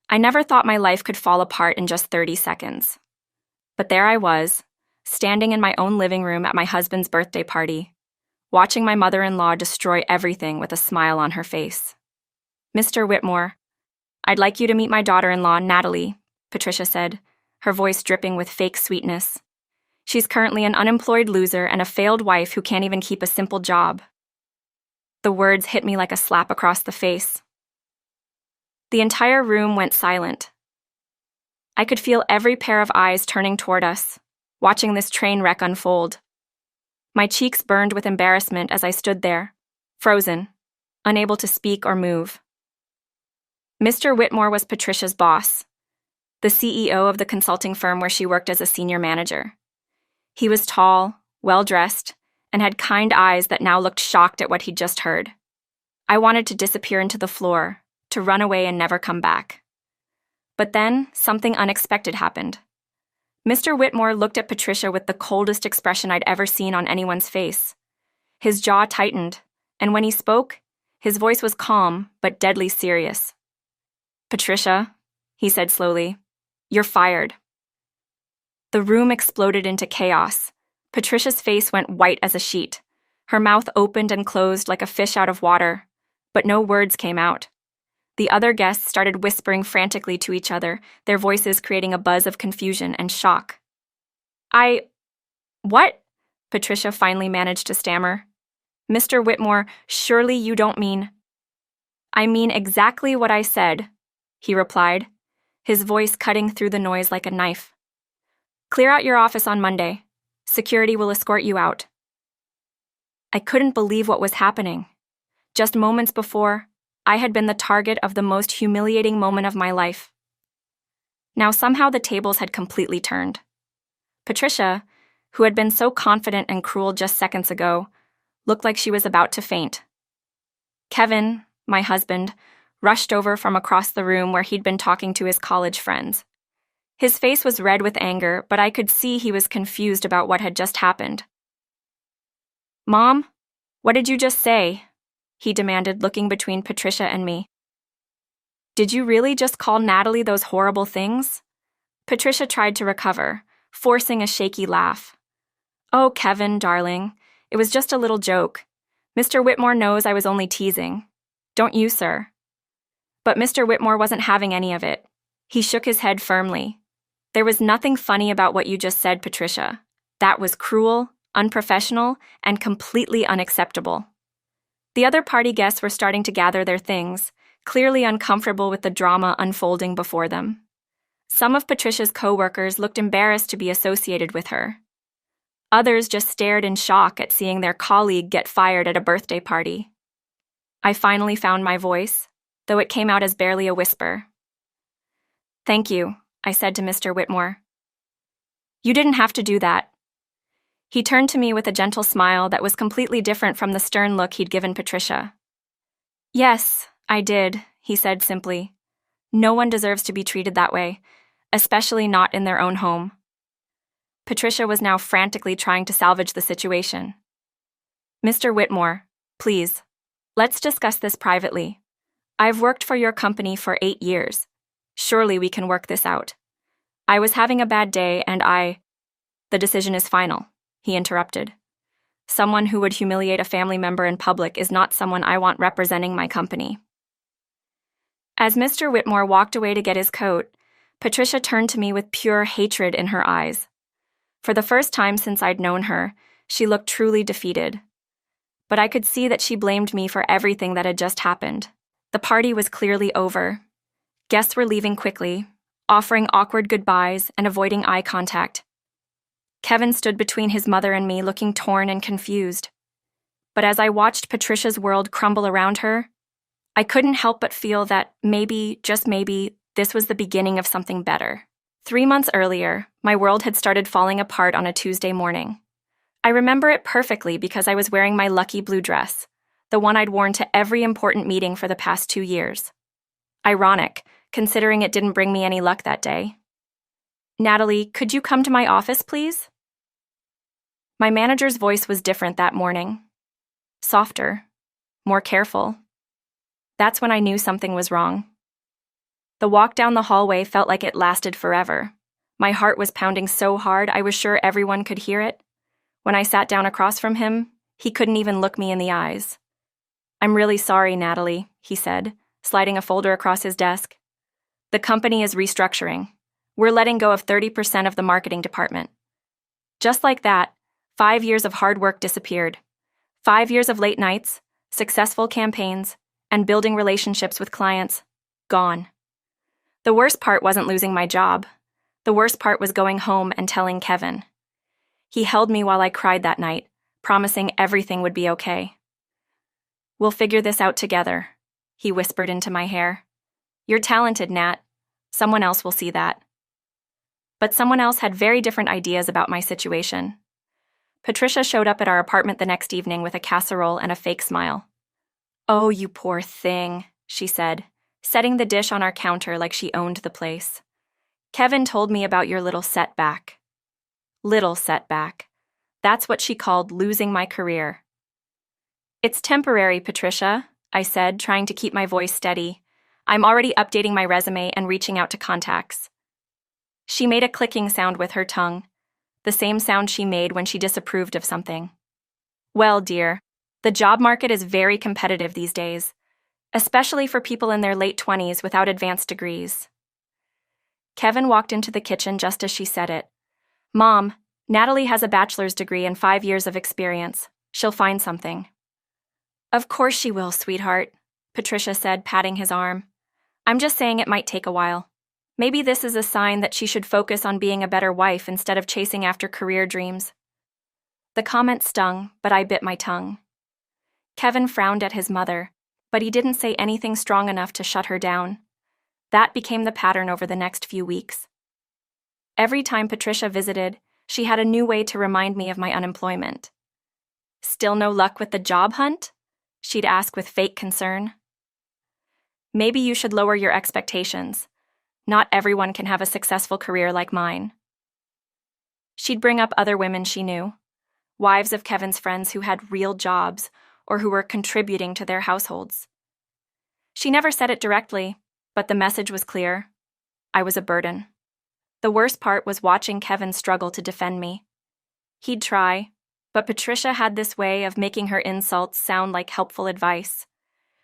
I never thought my life could fall apart in just 30 seconds. But there I was, standing in my own living room at my husband's birthday party, watching my mother-in-law destroy everything with a smile on her face. "Mr. Whitmore, I'd like you to meet my daughter-in-law, Natalie," Patricia said, her voice dripping with fake sweetness. "She's currently an unemployed loser and a failed wife who can't even keep a simple job." The words hit me like a slap across the face. The entire room went silent. I could feel every pair of eyes turning toward us, watching this train wreck unfold. My cheeks burned with embarrassment as I stood there, frozen, unable to speak or move. Mr. Whitmore was Patricia's boss, the CEO of the consulting firm where she worked as a senior manager. He was tall, well-dressed, and had kind eyes that now looked shocked at what he'd just heard. I wanted to disappear into the floor, to run away and never come back. But then, something unexpected happened. Mr. Whitmore looked at Patricia with the coldest expression I'd ever seen on anyone's face. His jaw tightened, and when he spoke, his voice was calm but deadly serious. "Patricia," he said slowly, "you're fired." The room exploded into chaos. Patricia's face went white as a sheet. Her mouth opened and closed like a fish out of water, but no words came out. The other guests started whispering frantically to each other, their voices creating a buzz of confusion and shock. What? Patricia finally managed to stammer. "Mr. Whitmore, surely you don't mean—" "I mean exactly what I said," he replied, his voice cutting through the noise like a knife. "Clear out your office on Monday. Security will escort you out." I couldn't believe what was happening. Just moments before, I had been the target of the most humiliating moment of my life. Now somehow the tables had completely turned. Patricia, who had been so confident and cruel just seconds ago, looked like she was about to faint. Kevin, my husband, rushed over from across the room where he'd been talking to his college friends. His face was red with anger, but I could see he was confused about what had just happened. "Mom, what did you just say?" he demanded, looking between Patricia and me. "Did you really just call Natalie those horrible things?" Patricia tried to recover, forcing a shaky laugh. "Oh, Kevin, darling, it was just a little joke. Mr. Whitmore knows I was only teasing. Don't you, sir?" But Mr. Whitmore wasn't having any of it. He shook his head firmly. "There was nothing funny about what you just said, Patricia. That was cruel, unprofessional, and completely unacceptable." The other party guests were starting to gather their things, clearly uncomfortable with the drama unfolding before them. Some of Patricia's co-workers looked embarrassed to be associated with her. Others just stared in shock at seeing their colleague get fired at a birthday party. I finally found my voice, though it came out as barely a whisper. "Thank you," I said to Mr. Whitmore. "You didn't have to do that." He turned to me with a gentle smile that was completely different from the stern look he'd given Patricia. "Yes, I did," he said simply. "No one deserves to be treated that way, especially not in their own home." Patricia was now frantically trying to salvage the situation. "Mr. Whitmore, please, let's discuss this privately. I've worked for your company for 8 years. Surely we can work this out. I was having a bad day and The decision is final," he interrupted. "Someone who would humiliate a family member in public is not someone I want representing my company." As Mr. Whitmore walked away to get his coat, Patricia turned to me with pure hatred in her eyes. For the first time since I'd known her, she looked truly defeated. But I could see that she blamed me for everything that had just happened. The party was clearly over. Guests were leaving quickly, offering awkward goodbyes and avoiding eye contact. Kevin stood between his mother and me, looking torn and confused. But as I watched Patricia's world crumble around her, I couldn't help but feel that maybe, just maybe, this was the beginning of something better. 3 months earlier, my world had started falling apart on a Tuesday morning. I remember it perfectly because I was wearing my lucky blue dress, the one I'd worn to every important meeting for the past 2 years. Ironic, considering it didn't bring me any luck that day. "Natalie, could you come to my office, please?" My manager's voice was different that morning. Softer, more careful. That's when I knew something was wrong. The walk down the hallway felt like it lasted forever. My heart was pounding so hard I was sure everyone could hear it. When I sat down across from him, he couldn't even look me in the eyes. "I'm really sorry, Natalie," he said, sliding a folder across his desk. "The company is restructuring. We're letting go of 30% of the marketing department." Just like that, 5 years of hard work disappeared. 5 years of late nights, successful campaigns, and building relationships with clients, gone. The worst part wasn't losing my job. The worst part was going home and telling Kevin. He held me while I cried that night, promising everything would be okay. "We'll figure this out together," he whispered into my hair. "You're talented, Nat. Someone else will see that." But someone else had very different ideas about my situation. Patricia showed up at our apartment the next evening with a casserole and a fake smile. "Oh, you poor thing," she said, setting the dish on our counter like she owned the place. "Kevin told me about your little setback." Little setback. That's what she called losing my career. "It's temporary, Patricia," I said, trying to keep my voice steady. "I'm already updating my resume and reaching out to contacts." She made a clicking sound with her tongue, the same sound she made when she disapproved of something. "Well, dear, the job market is very competitive these days, especially for people in their late 20s without advanced degrees." Kevin walked into the kitchen just as she said it. "Mom, Natalie has a bachelor's degree and 5 years of experience. She'll find something." "Of course she will, sweetheart," Patricia said, patting his arm. "I'm just saying it might take a while. Maybe this is a sign that she should focus on being a better wife instead of chasing after career dreams." The comment stung, but I bit my tongue. Kevin frowned at his mother, but he didn't say anything strong enough to shut her down. That became the pattern over the next few weeks. Every time Patricia visited, she had a new way to remind me of my unemployment. "Still no luck with the job hunt?" she'd ask with fake concern. "Maybe you should lower your expectations. Not everyone can have a successful career like mine." She'd bring up other women she knew, wives of Kevin's friends who had real jobs or who were contributing to their households. She never said it directly, but the message was clear. I was a burden. The worst part was watching Kevin struggle to defend me. He'd try, but Patricia had this way of making her insults sound like helpful advice.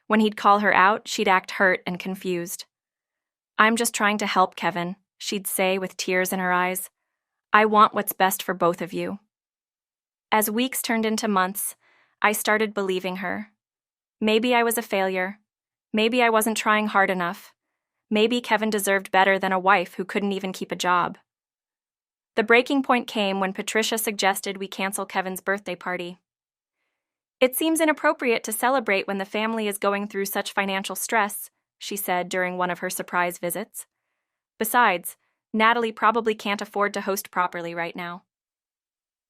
When he'd call her out, she'd act hurt and confused. "I'm just trying to help, Kevin," she'd say with tears in her eyes. "I want what's best for both of you." As weeks turned into months, I started believing her. Maybe I was a failure. Maybe I wasn't trying hard enough. Maybe Kevin deserved better than a wife who couldn't even keep a job. The breaking point came when Patricia suggested we cancel Kevin's birthday party. "It seems inappropriate to celebrate when the family is going through such financial stress," she said during one of her surprise visits. "Besides, Natalie probably can't afford to host properly right now."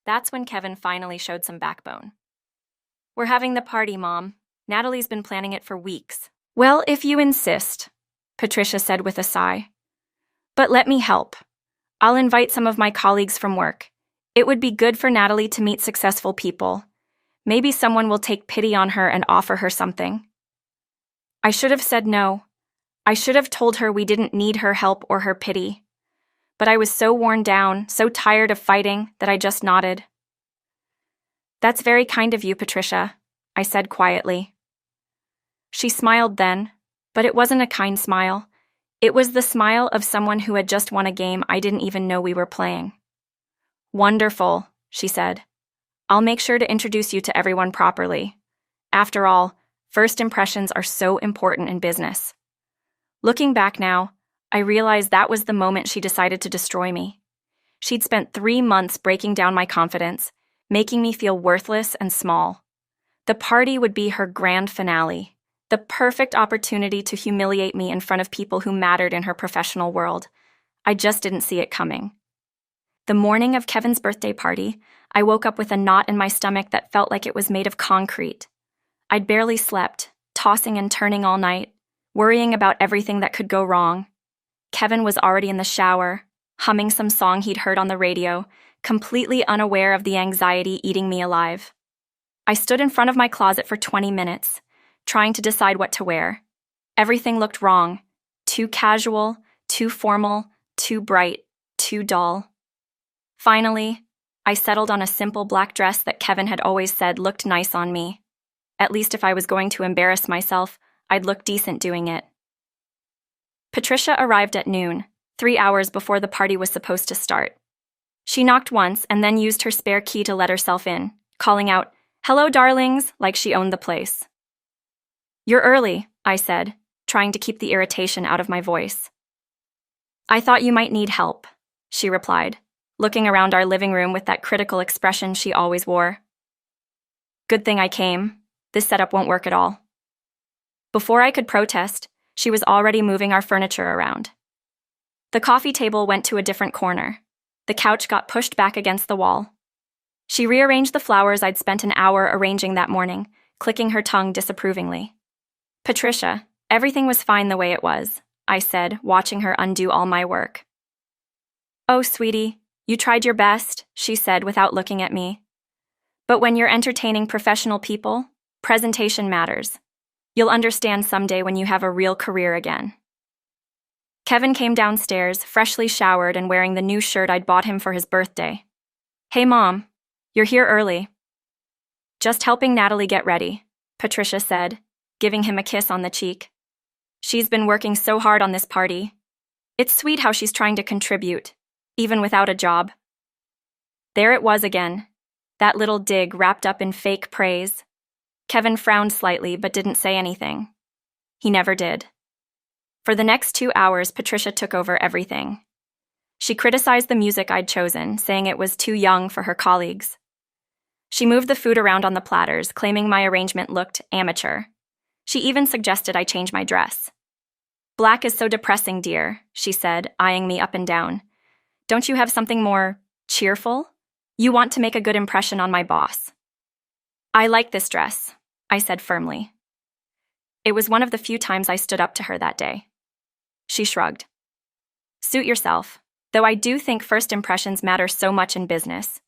That's when Kevin finally showed some backbone. "We're having the party, Mom. Natalie's been planning it for weeks." "Well, if you insist," Patricia said with a sigh. "But let me help. I'll invite some of my colleagues from work. It would be good for Natalie to meet successful people. Maybe someone will take pity on her and offer her something." I should have said no. I should have told her we didn't need her help or her pity. But I was so worn down, so tired of fighting, that I just nodded. "That's very kind of you, Patricia," I said quietly. She smiled then, but it wasn't a kind smile. It was the smile of someone who had just won a game I didn't even know we were playing. "Wonderful," she said. "I'll make sure to introduce you to everyone properly. After all, first impressions are so important in business." Looking back now, I realized that was the moment she decided to destroy me. She'd spent 3 months breaking down my confidence, making me feel worthless and small. The party would be her grand finale, the perfect opportunity to humiliate me in front of people who mattered in her professional world. I just didn't see it coming. The morning of Kevin's birthday party, I woke up with a knot in my stomach that felt like it was made of concrete. I'd barely slept, tossing and turning all night, worrying about everything that could go wrong. Kevin was already in the shower, humming some song he'd heard on the radio, completely unaware of the anxiety eating me alive. I stood in front of my closet for 20 minutes, trying to decide what to wear. Everything looked wrong. Too casual, too formal, too bright, too dull. Finally, I settled on a simple black dress that Kevin had always said looked nice on me. At least if I was going to embarrass myself, I'd look decent doing it. Patricia arrived at noon, 3 hours before the party was supposed to start. She knocked once and then used her spare key to let herself in, calling out, "Hello, darlings," like she owned the place. "You're early," I said, trying to keep the irritation out of my voice. "I thought you might need help," she replied, looking around our living room with that critical expression she always wore. "Good thing I came. This setup won't work at all." Before I could protest, she was already moving our furniture around. The coffee table went to a different corner. The couch got pushed back against the wall. She rearranged the flowers I'd spent an hour arranging that morning, clicking her tongue disapprovingly. "Patricia, everything was fine the way it was," I said, watching her undo all my work. "Oh, sweetie, you tried your best," she said without looking at me. "But when you're entertaining professional people, presentation matters. You'll understand someday when you have a real career again." Kevin came downstairs, freshly showered and wearing the new shirt I'd bought him for his birthday. "Hey, Mom, you're here early." "Just helping Natalie get ready," Patricia said, giving him a kiss on the cheek. "She's been working so hard on this party. It's sweet how she's trying to contribute, even without a job." There it was again, that little dig wrapped up in fake praise. Kevin frowned slightly but didn't say anything. He never did. For the next 2 hours, Patricia took over everything. She criticized the music I'd chosen, saying it was too young for her colleagues. She moved the food around on the platters, claiming my arrangement looked amateur. She even suggested I change my dress. "Black is so depressing, dear," she said, eyeing me up and down. "Don't you have something more cheerful? You want to make a good impression on my boss." "I like this dress," I said firmly. It was one of the few times I stood up to her that day. She shrugged. "Suit yourself, though I do think first impressions matter so much in business.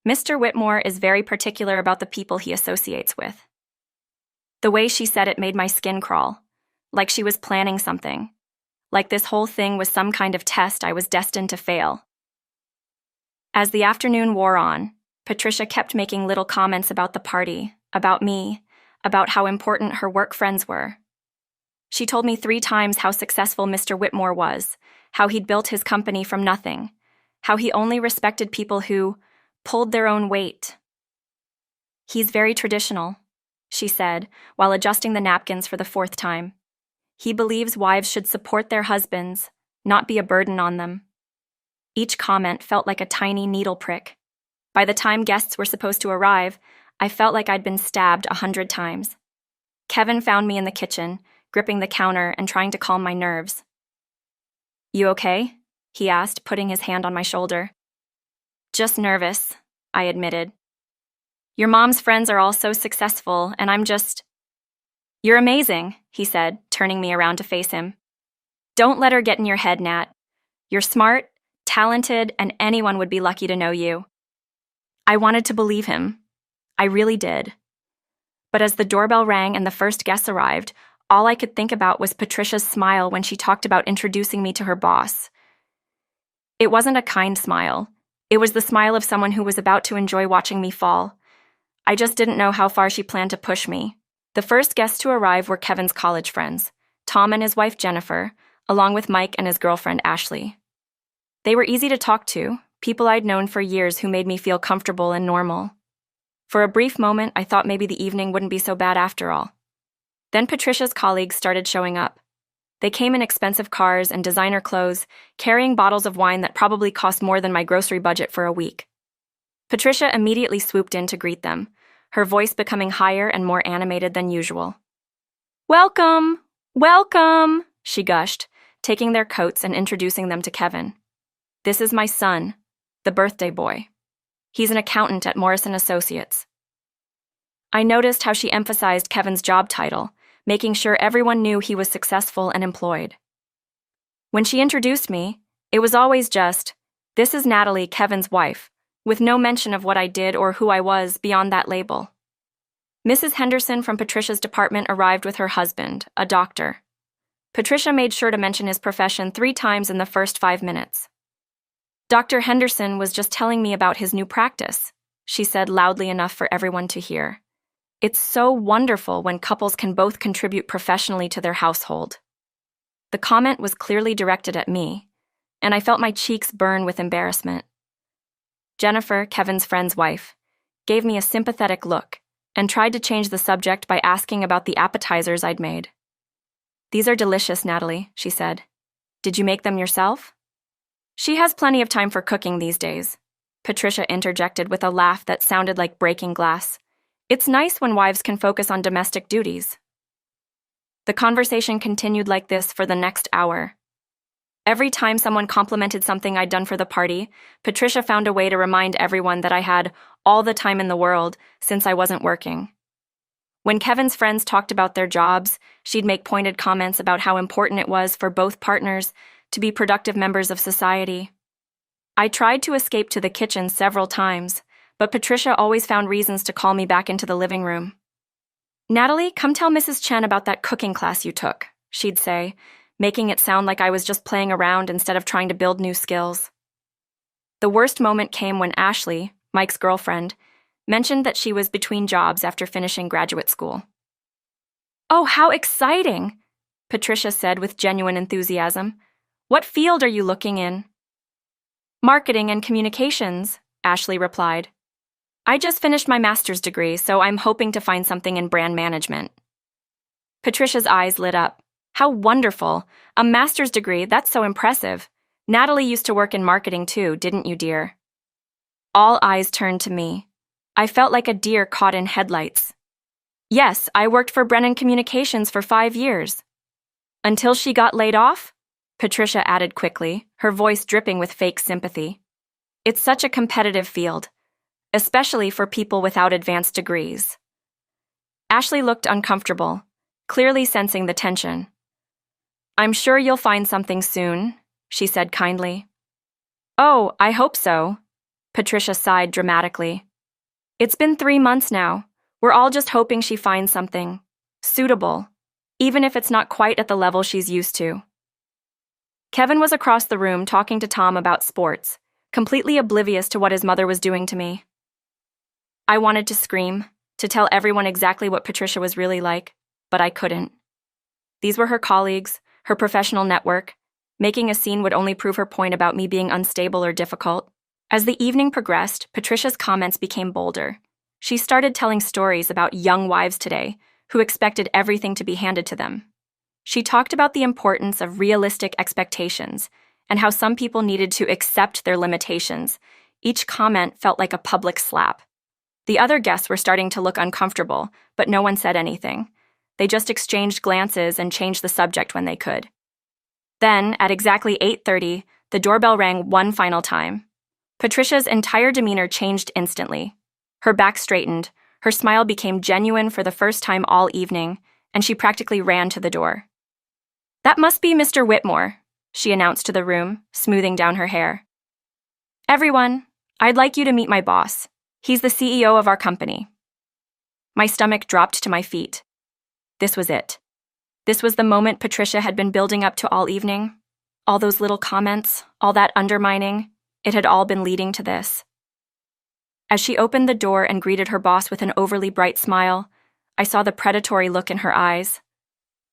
Mr. Whitmore is very particular about the people he associates with." The way she said it made my skin crawl, like she was planning something, like this whole thing was some kind of test I was destined to fail. As the afternoon wore on, Patricia kept making little comments about the party, about me, about how important her work friends were. She told me 3 times how successful Mr. Whitmore was, how he'd built his company from nothing, how he only respected people who pulled their own weight. "He's very traditional," she said, while adjusting the napkins for the 4th time. "He believes wives should support their husbands, not be a burden on them." Each comment felt like a tiny needle prick. By the time guests were supposed to arrive, I felt like I'd been stabbed 100 times. Kevin found me in the kitchen, gripping the counter and trying to calm my nerves. "You okay?" he asked, putting his hand on my shoulder. "Just nervous," I admitted. "Your mom's friends are all so successful, and I'm just—" "You're amazing," he said, turning me around to face him. "Don't let her get in your head, Nat. You're smart, talented, and anyone would be lucky to know you." I wanted to believe him. I really did. But as the doorbell rang and the first guests arrived, all I could think about was Patricia's smile when she talked about introducing me to her boss. It wasn't a kind smile. It was the smile of someone who was about to enjoy watching me fall. I just didn't know how far she planned to push me. The first guests to arrive were Kevin's college friends, Tom and his wife Jennifer, along with Mike and his girlfriend Ashley. They were easy to talk to, people I'd known for years who made me feel comfortable and normal. For a brief moment, I thought maybe the evening wouldn't be so bad after all. Then Patricia's colleagues started showing up. They came in expensive cars and designer clothes, carrying bottles of wine that probably cost more than my grocery budget for a week. Patricia immediately swooped in to greet them, her voice becoming higher and more animated than usual. "Welcome! Welcome!" she gushed, taking their coats and introducing them to Kevin. "This is my son, the birthday boy. He's an accountant at Morrison Associates." I noticed how she emphasized Kevin's job title, making sure everyone knew he was successful and employed. When she introduced me, it was always just, "This is Natalie, Kevin's wife," with no mention of what I did or who I was beyond that label. Mrs. Henderson from Patricia's department arrived with her husband, a doctor. Patricia made sure to mention his profession 3 times in the first 5 minutes. Dr. Henderson was just telling me about his new practice, she said loudly enough for everyone to hear. It's so wonderful when couples can both contribute professionally to their household. The comment was clearly directed at me, and I felt my cheeks burn with embarrassment. Jennifer, Kevin's friend's wife, gave me a sympathetic look and tried to change the subject by asking about the appetizers I'd made. These are delicious, Natalie, she said. Did you make them yourself? She has plenty of time for cooking these days, Patricia interjected with a laugh that sounded like breaking glass. It's nice when wives can focus on domestic duties. The conversation continued like this for the next hour. Every time someone complimented something I'd done for the party, Patricia found a way to remind everyone that I had all the time in the world since I wasn't working. When Kevin's friends talked about their jobs, she'd make pointed comments about how important it was for both partners to be productive members of society. I tried to escape to the kitchen several times, but Patricia always found reasons to call me back into the living room. Natalie, come tell Mrs. Chen about that cooking class you took, she'd say, making it sound like I was just playing around instead of trying to build new skills. The worst moment came when Ashley, Mike's girlfriend, mentioned that she was between jobs after finishing graduate school. Oh, how exciting, Patricia said with genuine enthusiasm. What field are you looking in? Marketing and communications, Ashley replied. I just finished my master's degree, so I'm hoping to find something in brand management. Patricia's eyes lit up. How wonderful! A master's degree, that's so impressive. Natalie used to work in marketing too, didn't you, dear? All eyes turned to me. I felt like a deer caught in headlights. Yes, I worked for Brennan Communications for 5 years. Until she got laid off? Patricia added quickly, her voice dripping with fake sympathy. It's such a competitive field, especially for people without advanced degrees. Ashley looked uncomfortable, clearly sensing the tension. I'm sure you'll find something soon, she said kindly. Oh, I hope so, Patricia sighed dramatically. It's been 3 months now. We're all just hoping she finds something suitable, even if it's not quite at the level she's used to. Kevin was across the room talking to Tom about sports, completely oblivious to what his mother was doing to me. I wanted to scream, to tell everyone exactly what Patricia was really like, but I couldn't. These were her colleagues, her professional network. Making a scene would only prove her point about me being unstable or difficult. As the evening progressed, Patricia's comments became bolder. She started telling stories about young wives today who expected everything to be handed to them. She talked about the importance of realistic expectations and how some people needed to accept their limitations. Each comment felt like a public slap. The other guests were starting to look uncomfortable, but no one said anything. They just exchanged glances and changed the subject when they could. Then, at exactly 8:30, the doorbell rang one final time. Patricia's entire demeanor changed instantly. Her back straightened, her smile became genuine for the first time all evening, and she practically ran to the door. That must be Mr. Whitmore, she announced to the room, smoothing down her hair. Everyone, I'd like you to meet my boss. He's the CEO of our company. My stomach dropped to my feet. This was it. This was the moment Patricia had been building up to all evening. All those little comments, all that undermining, it had all been leading to this. As she opened the door and greeted her boss with an overly bright smile, I saw the predatory look in her eyes.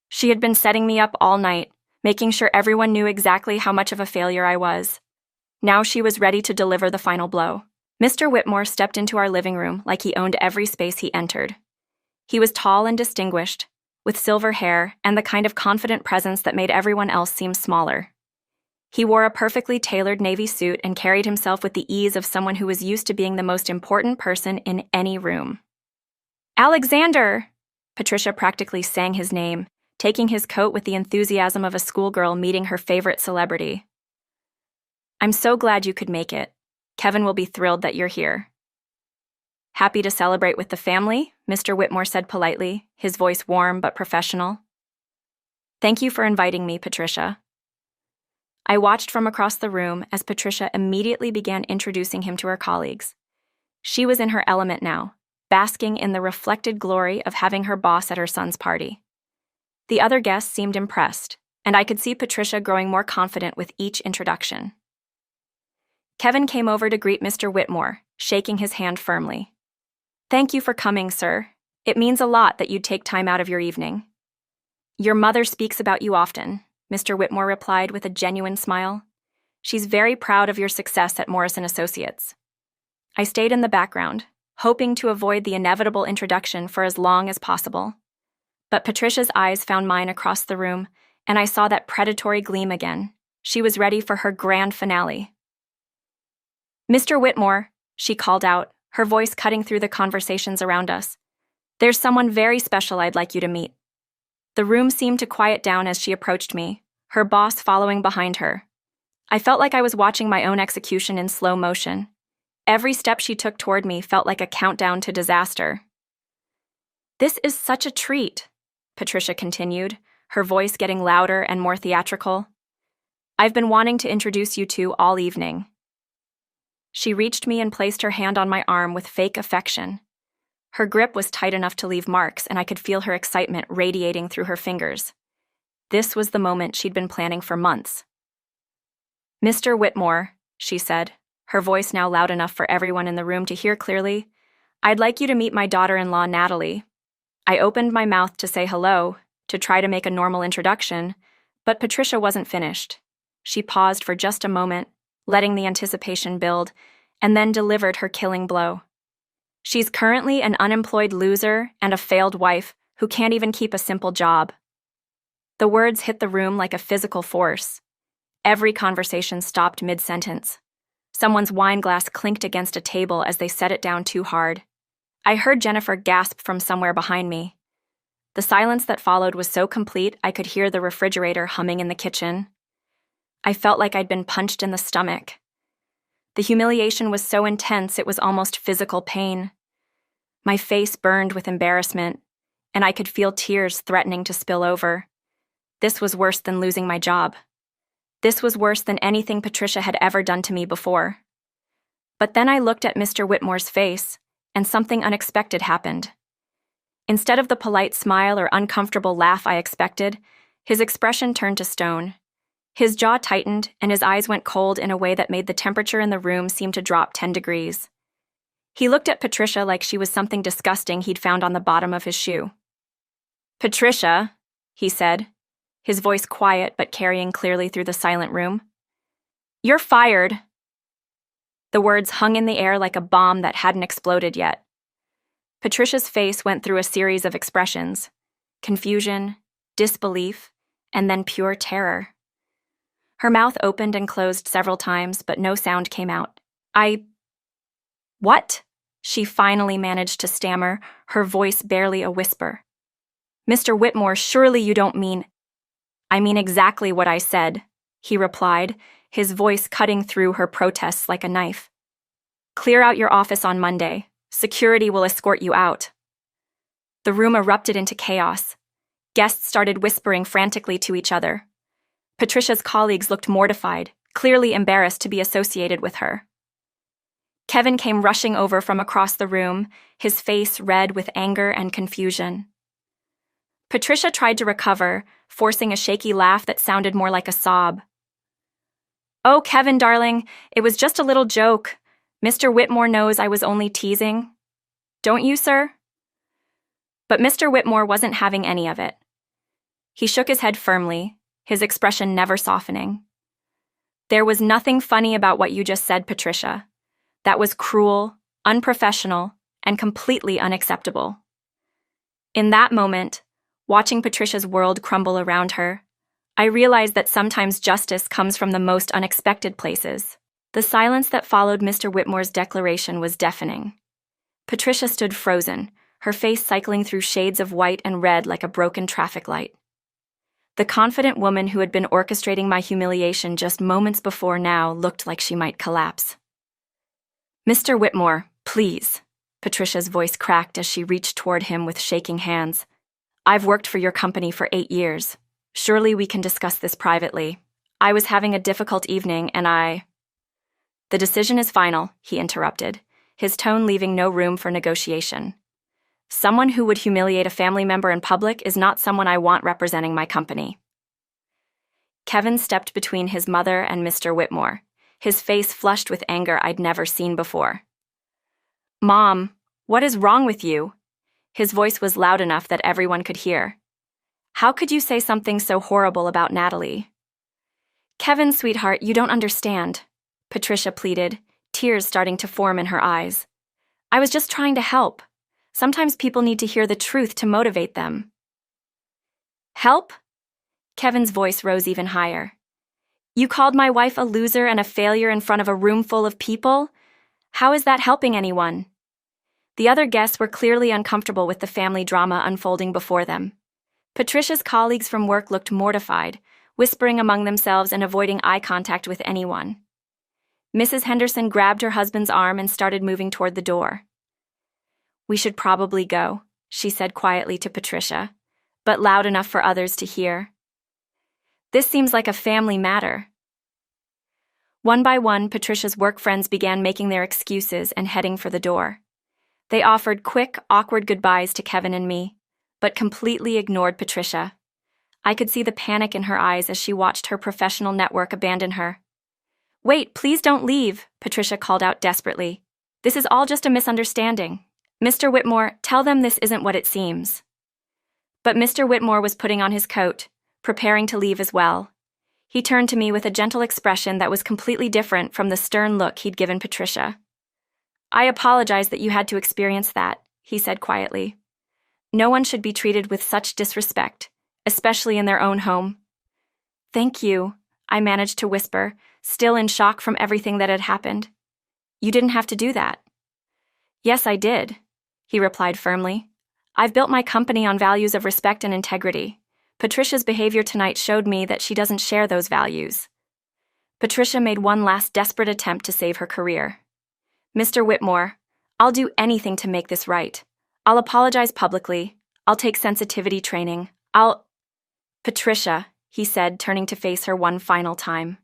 She had been setting me up all night, making sure everyone knew exactly how much of a failure I was. Now she was ready to deliver the final blow. Mr. Whitmore stepped into our living room like he owned every space he entered. He was tall and distinguished, with silver hair and the kind of confident presence that made everyone else seem smaller. He wore a perfectly tailored navy suit and carried himself with the ease of someone who was used to being the most important person in any room. Alexander! Patricia practically sang his name, taking his coat with the enthusiasm of a schoolgirl meeting her favorite celebrity. I'm so glad you could make it. Kevin will be thrilled that you're here. Happy to celebrate with the family, Mr. Whitmore said politely, his voice warm but professional. Thank you for inviting me, Patricia. I watched from across the room as Patricia immediately began introducing him to her colleagues. She was in her element now, basking in the reflected glory of having her boss at her son's party. The other guests seemed impressed, and I could see Patricia growing more confident with each introduction. Kevin came over to greet Mr. Whitmore, shaking his hand firmly. "Thank you for coming, sir. It means a lot that you'd take time out of your evening." "Your mother speaks about you often," Mr. Whitmore replied with a genuine smile. "She's very proud of your success at Morrison Associates." I stayed in the background, hoping to avoid the inevitable introduction for as long as possible. But Patricia's eyes found mine across the room, and I saw that predatory gleam again. She was ready for her grand finale. "Mr. Whitmore," she called out, her voice cutting through the conversations around us. "There's someone very special I'd like you to meet." The room seemed to quiet down as she approached me, her boss following behind her. I felt like I was watching my own execution in slow motion. Every step she took toward me felt like a countdown to disaster. "This is such a treat," Patricia continued, her voice getting louder and more theatrical. "I've been wanting to introduce you two all evening." She reached me and placed her hand on my arm with fake affection. Her grip was tight enough to leave marks, and I could feel her excitement radiating through her fingers. This was the moment she'd been planning for months. "Mr. Whitmore," she said, her voice now loud enough for everyone in the room to hear clearly, "I'd like you to meet my daughter-in-law, Natalie." I opened my mouth to say hello, to try to make a normal introduction, but Patricia wasn't finished. She paused for just a moment, letting the anticipation build, and then delivered her killing blow. "She's currently an unemployed loser and a failed wife who can't even keep a simple job." The words hit the room like a physical force. Every conversation stopped mid-sentence. Someone's wine glass clinked against a table as they set it down too hard. I heard Jennifer gasp from somewhere behind me. The silence that followed was so complete I could hear the refrigerator humming in the kitchen. I felt like I'd been punched in the stomach. The humiliation was so intense it was almost physical pain. My face burned with embarrassment, and I could feel tears threatening to spill over. This was worse than losing my job. This was worse than anything Patricia had ever done to me before. But then I looked at Mr. Whitmore's face, and something unexpected happened. Instead of the polite smile or uncomfortable laugh I expected, his expression turned to stone. His jaw tightened, and his eyes went cold in a way that made the temperature in the room seem to drop 10 degrees. He looked at Patricia like she was something disgusting he'd found on the bottom of his shoe. "Patricia," he said, his voice quiet but carrying clearly through the silent room. "You're fired." The words hung in the air like a bomb that hadn't exploded yet. Patricia's face went through a series of expressions: confusion, disbelief, and then pure terror. Her mouth opened and closed several times, but no sound came out. "What?" she finally managed to stammer, her voice barely a whisper. "Mr. Whitmore, surely you don't mean—" "I mean exactly what I said," he replied, his voice cutting through her protests like a knife. "Clear out your office on Monday. Security will escort you out." The room erupted into chaos. Guests started whispering frantically to each other. Patricia's colleagues looked mortified, clearly embarrassed to be associated with her. Kevin came rushing over from across the room, his face red with anger and confusion. Patricia tried to recover, forcing a shaky laugh that sounded more like a sob. "Oh, Kevin, darling, it was just a little joke. Mr. Whitmore knows I was only teasing. Don't you, sir?" But Mr. Whitmore wasn't having any of it. He shook his head firmly, his expression never softening. "There was nothing funny about what you just said, Patricia. That was cruel, unprofessional, and completely unacceptable." In that moment, watching Patricia's world crumble around her, I realized that sometimes justice comes from the most unexpected places. The silence that followed Mr. Whitmore's declaration was deafening. Patricia stood frozen, her face cycling through shades of white and red like a broken traffic light. The confident woman who had been orchestrating my humiliation just moments before now looked like she might collapse. "Mr. Whitmore, please," Patricia's voice cracked as she reached toward him with shaking hands. "I've worked for your company for 8 years. Surely we can discuss this privately. I was having a difficult evening and "The decision is final," he interrupted, his tone leaving no room for negotiation. "Someone who would humiliate a family member in public is not someone I want representing my company." Kevin stepped between his mother and Mr. Whitmore, his face flushed with anger I'd never seen before. "Mom, what is wrong with you?" His voice was loud enough that everyone could hear. "How could you say something so horrible about Natalie?" "Kevin, sweetheart, you don't understand," Patricia pleaded, tears starting to form in her eyes. "I was just trying to help. Sometimes people need to hear the truth to motivate them." "Help?" Kevin's voice rose even higher. "You called my wife a loser and a failure in front of a room full of people? How is that helping anyone?" The other guests were clearly uncomfortable with the family drama unfolding before them. Patricia's colleagues from work looked mortified, whispering among themselves and avoiding eye contact with anyone. Mrs. Henderson grabbed her husband's arm and started moving toward the door. "We should probably go," she said quietly to Patricia, but loud enough for others to hear. "This seems like a family matter." One by one, Patricia's work friends began making their excuses and heading for the door. They offered quick, awkward goodbyes to Kevin and me, but completely ignored Patricia. I could see the panic in her eyes as she watched her professional network abandon her. "Wait, please don't leave," Patricia called out desperately. "This is all just a misunderstanding. Mr. Whitmore, tell them this isn't what it seems." But Mr. Whitmore was putting on his coat, preparing to leave as well. He turned to me with a gentle expression that was completely different from the stern look he'd given Patricia. "I apologize that you had to experience that," he said quietly. "No one should be treated with such disrespect, especially in their own home." "Thank you," I managed to whisper, still in shock from everything that had happened. "You didn't have to do that." "Yes, I did," he replied firmly. "I've built my company on values of respect and integrity. Patricia's behavior tonight showed me that she doesn't share those values." Patricia made one last desperate attempt to save her career. "Mr. Whitmore, I'll do anything to make this right. I'll apologize publicly. I'll take sensitivity training. Patricia," he said, turning to face her one final time.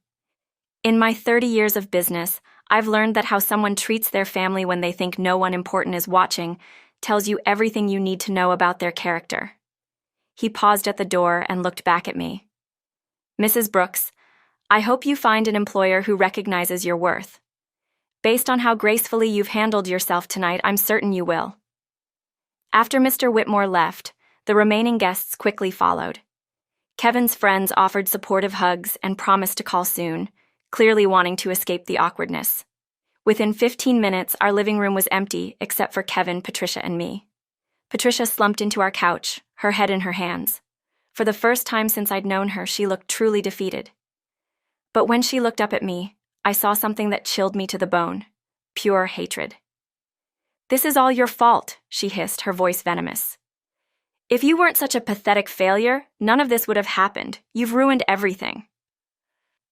"In my 30 years of business, I've learned that how someone treats their family when they think no one important is watching tells you everything you need to know about their character." He paused at the door and looked back at me. "Mrs. Brooks, I hope you find an employer who recognizes your worth. Based on how gracefully you've handled yourself tonight, I'm certain you will." After Mr. Whitmore left, the remaining guests quickly followed. Kevin's friends offered supportive hugs and promised to call soon, clearly wanting to escape the awkwardness. Within 15 minutes, our living room was empty except for Kevin, Patricia, and me. Patricia slumped into our couch, her head in her hands. For the first time since I'd known her, she looked truly defeated. But when she looked up at me, I saw something that chilled me to the bone. Pure hatred. "This is all your fault," she hissed, her voice venomous. "If you weren't such a pathetic failure, none of this would have happened. You've ruined everything."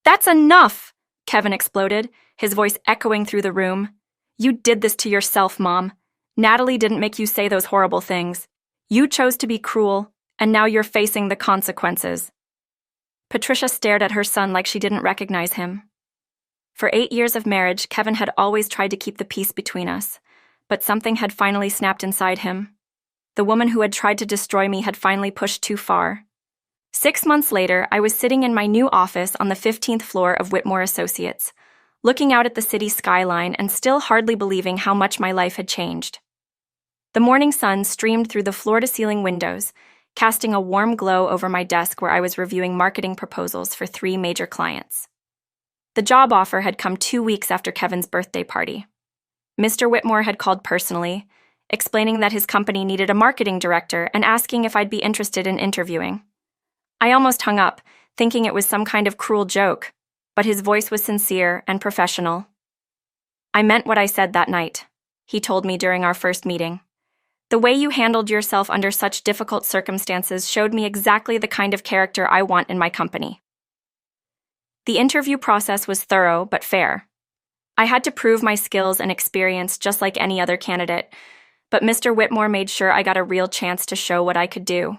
"That's enough!" Kevin exploded, his voice echoing through the room. "You did this to yourself, Mom. Natalie didn't make you say those horrible things. You chose to be cruel, and now you're facing the consequences." Patricia stared at her son like she didn't recognize him. For 8 years of marriage, Kevin had always tried to keep the peace between us, but something had finally snapped inside him. The woman who had tried to destroy me had finally pushed too far. 6 months later, I was sitting in my new office on the 15th floor of Whitmore Associates, looking out at the city skyline and still hardly believing how much my life had changed. The morning sun streamed through the floor-to-ceiling windows, casting a warm glow over my desk where I was reviewing marketing proposals for 3 major clients. The job offer had come 2 weeks after Kevin's birthday party. Mr. Whitmore had called personally, explaining that his company needed a marketing director and asking if I'd be interested in interviewing. I almost hung up, thinking it was some kind of cruel joke, but his voice was sincere and professional. "I meant what I said that night," he told me during our first meeting. "The way you handled yourself under such difficult circumstances showed me exactly the kind of character I want in my company." The interview process was thorough but fair. I had to prove my skills and experience just like any other candidate, but Mr. Whitmore made sure I got a real chance to show what I could do.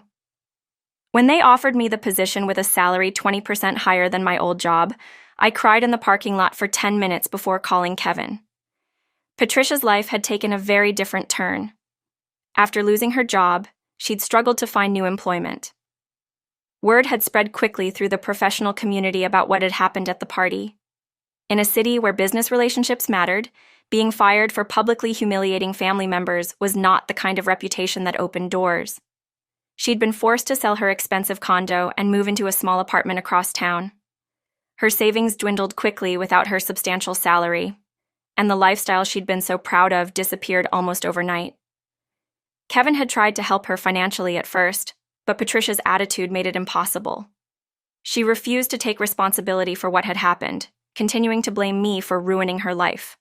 When they offered me the position with a salary 20% higher than my old job, I cried in the parking lot for 10 minutes before calling Kevin. Patricia's life had taken a very different turn. After losing her job, she'd struggled to find new employment. Word had spread quickly through the professional community about what had happened at the party. In a city where business relationships mattered, being fired for publicly humiliating family members was not the kind of reputation that opened doors. She'd been forced to sell her expensive condo and move into a small apartment across town. Her savings dwindled quickly without her substantial salary, and the lifestyle she'd been so proud of disappeared almost overnight. Kevin had tried to help her financially at first, but Patricia's attitude made it impossible. She refused to take responsibility for what had happened, continuing to blame me for ruining her life.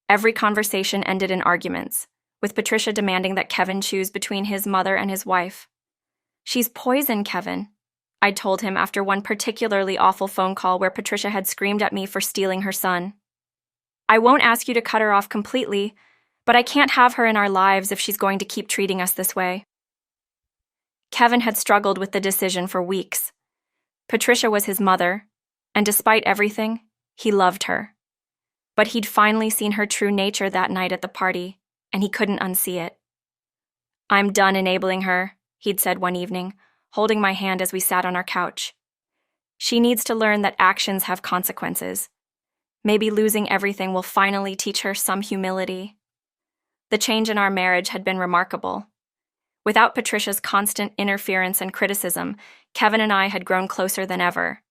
Every conversation ended in arguments, with Patricia demanding that Kevin choose between his mother and his wife. "She's poison, Kevin," I'd told him after one particularly awful phone call where Patricia had screamed at me for stealing her son. "I won't ask you to cut her off completely, but I can't have her in our lives if she's going to keep treating us this way." Kevin had struggled with the decision for weeks. Patricia was his mother, and despite everything, he loved her. But he'd finally seen her true nature that night at the party, and he couldn't unsee it. "I'm done enabling her," he'd said one evening, holding my hand as we sat on our couch. "She needs to learn that actions have consequences. Maybe losing everything will finally teach her some humility." The change in our marriage had been remarkable. Without Patricia's constant interference and criticism, Kevin and I had grown closer than ever.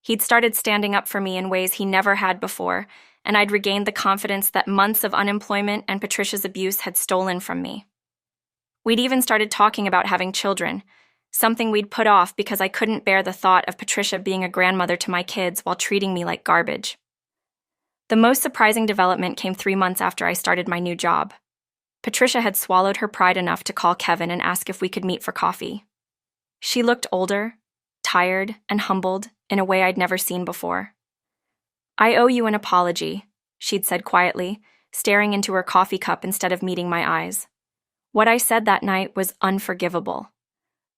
He'd started standing up for me in ways he never had before, and I'd regained the confidence that months of unemployment and Patricia's abuse had stolen from me. We'd even started talking about having children, something we'd put off because I couldn't bear the thought of Patricia being a grandmother to my kids while treating me like garbage. The most surprising development came 3 months after I started my new job. Patricia had swallowed her pride enough to call Kevin and ask if we could meet for coffee. She looked older, tired, and humbled in a way I'd never seen before. "I owe you an apology," she'd said quietly, staring into her coffee cup instead of meeting my eyes. "What I said that night was unforgivable.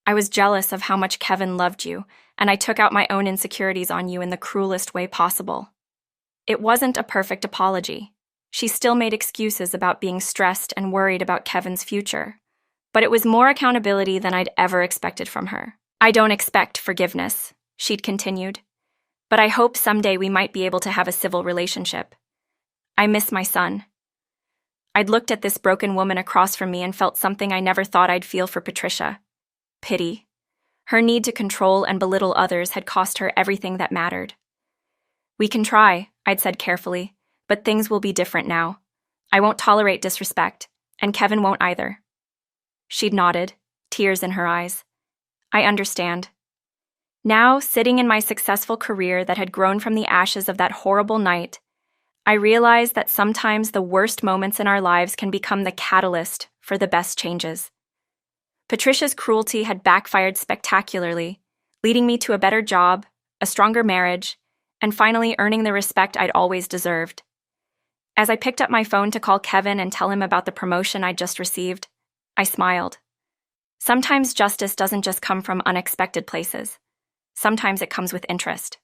I was jealous of how much Kevin loved you, and I took out my own insecurities on you in the cruelest way possible." It wasn't a perfect apology. She still made excuses about being stressed and worried about Kevin's future, but it was more accountability than I'd ever expected from her. "I don't expect forgiveness," she'd continued, "but I hope someday we might be able to have a civil relationship. I miss my son." I'd looked at this broken woman across from me and felt something I never thought I'd feel for Patricia: pity. Her need to control and belittle others had cost her everything that mattered. "We can try," I'd said carefully, "but things will be different now. I won't tolerate disrespect, and Kevin won't either." She'd nodded, tears in her eyes. "I understand." Now, sitting in my successful career that had grown from the ashes of that horrible night, I realized that sometimes the worst moments in our lives can become the catalyst for the best changes. Patricia's cruelty had backfired spectacularly, leading me to a better job, a stronger marriage, and finally earning the respect I'd always deserved. As I picked up my phone to call Kevin and tell him about the promotion I'd just received, I smiled. Sometimes justice doesn't just come from unexpected places. Sometimes it comes with interest.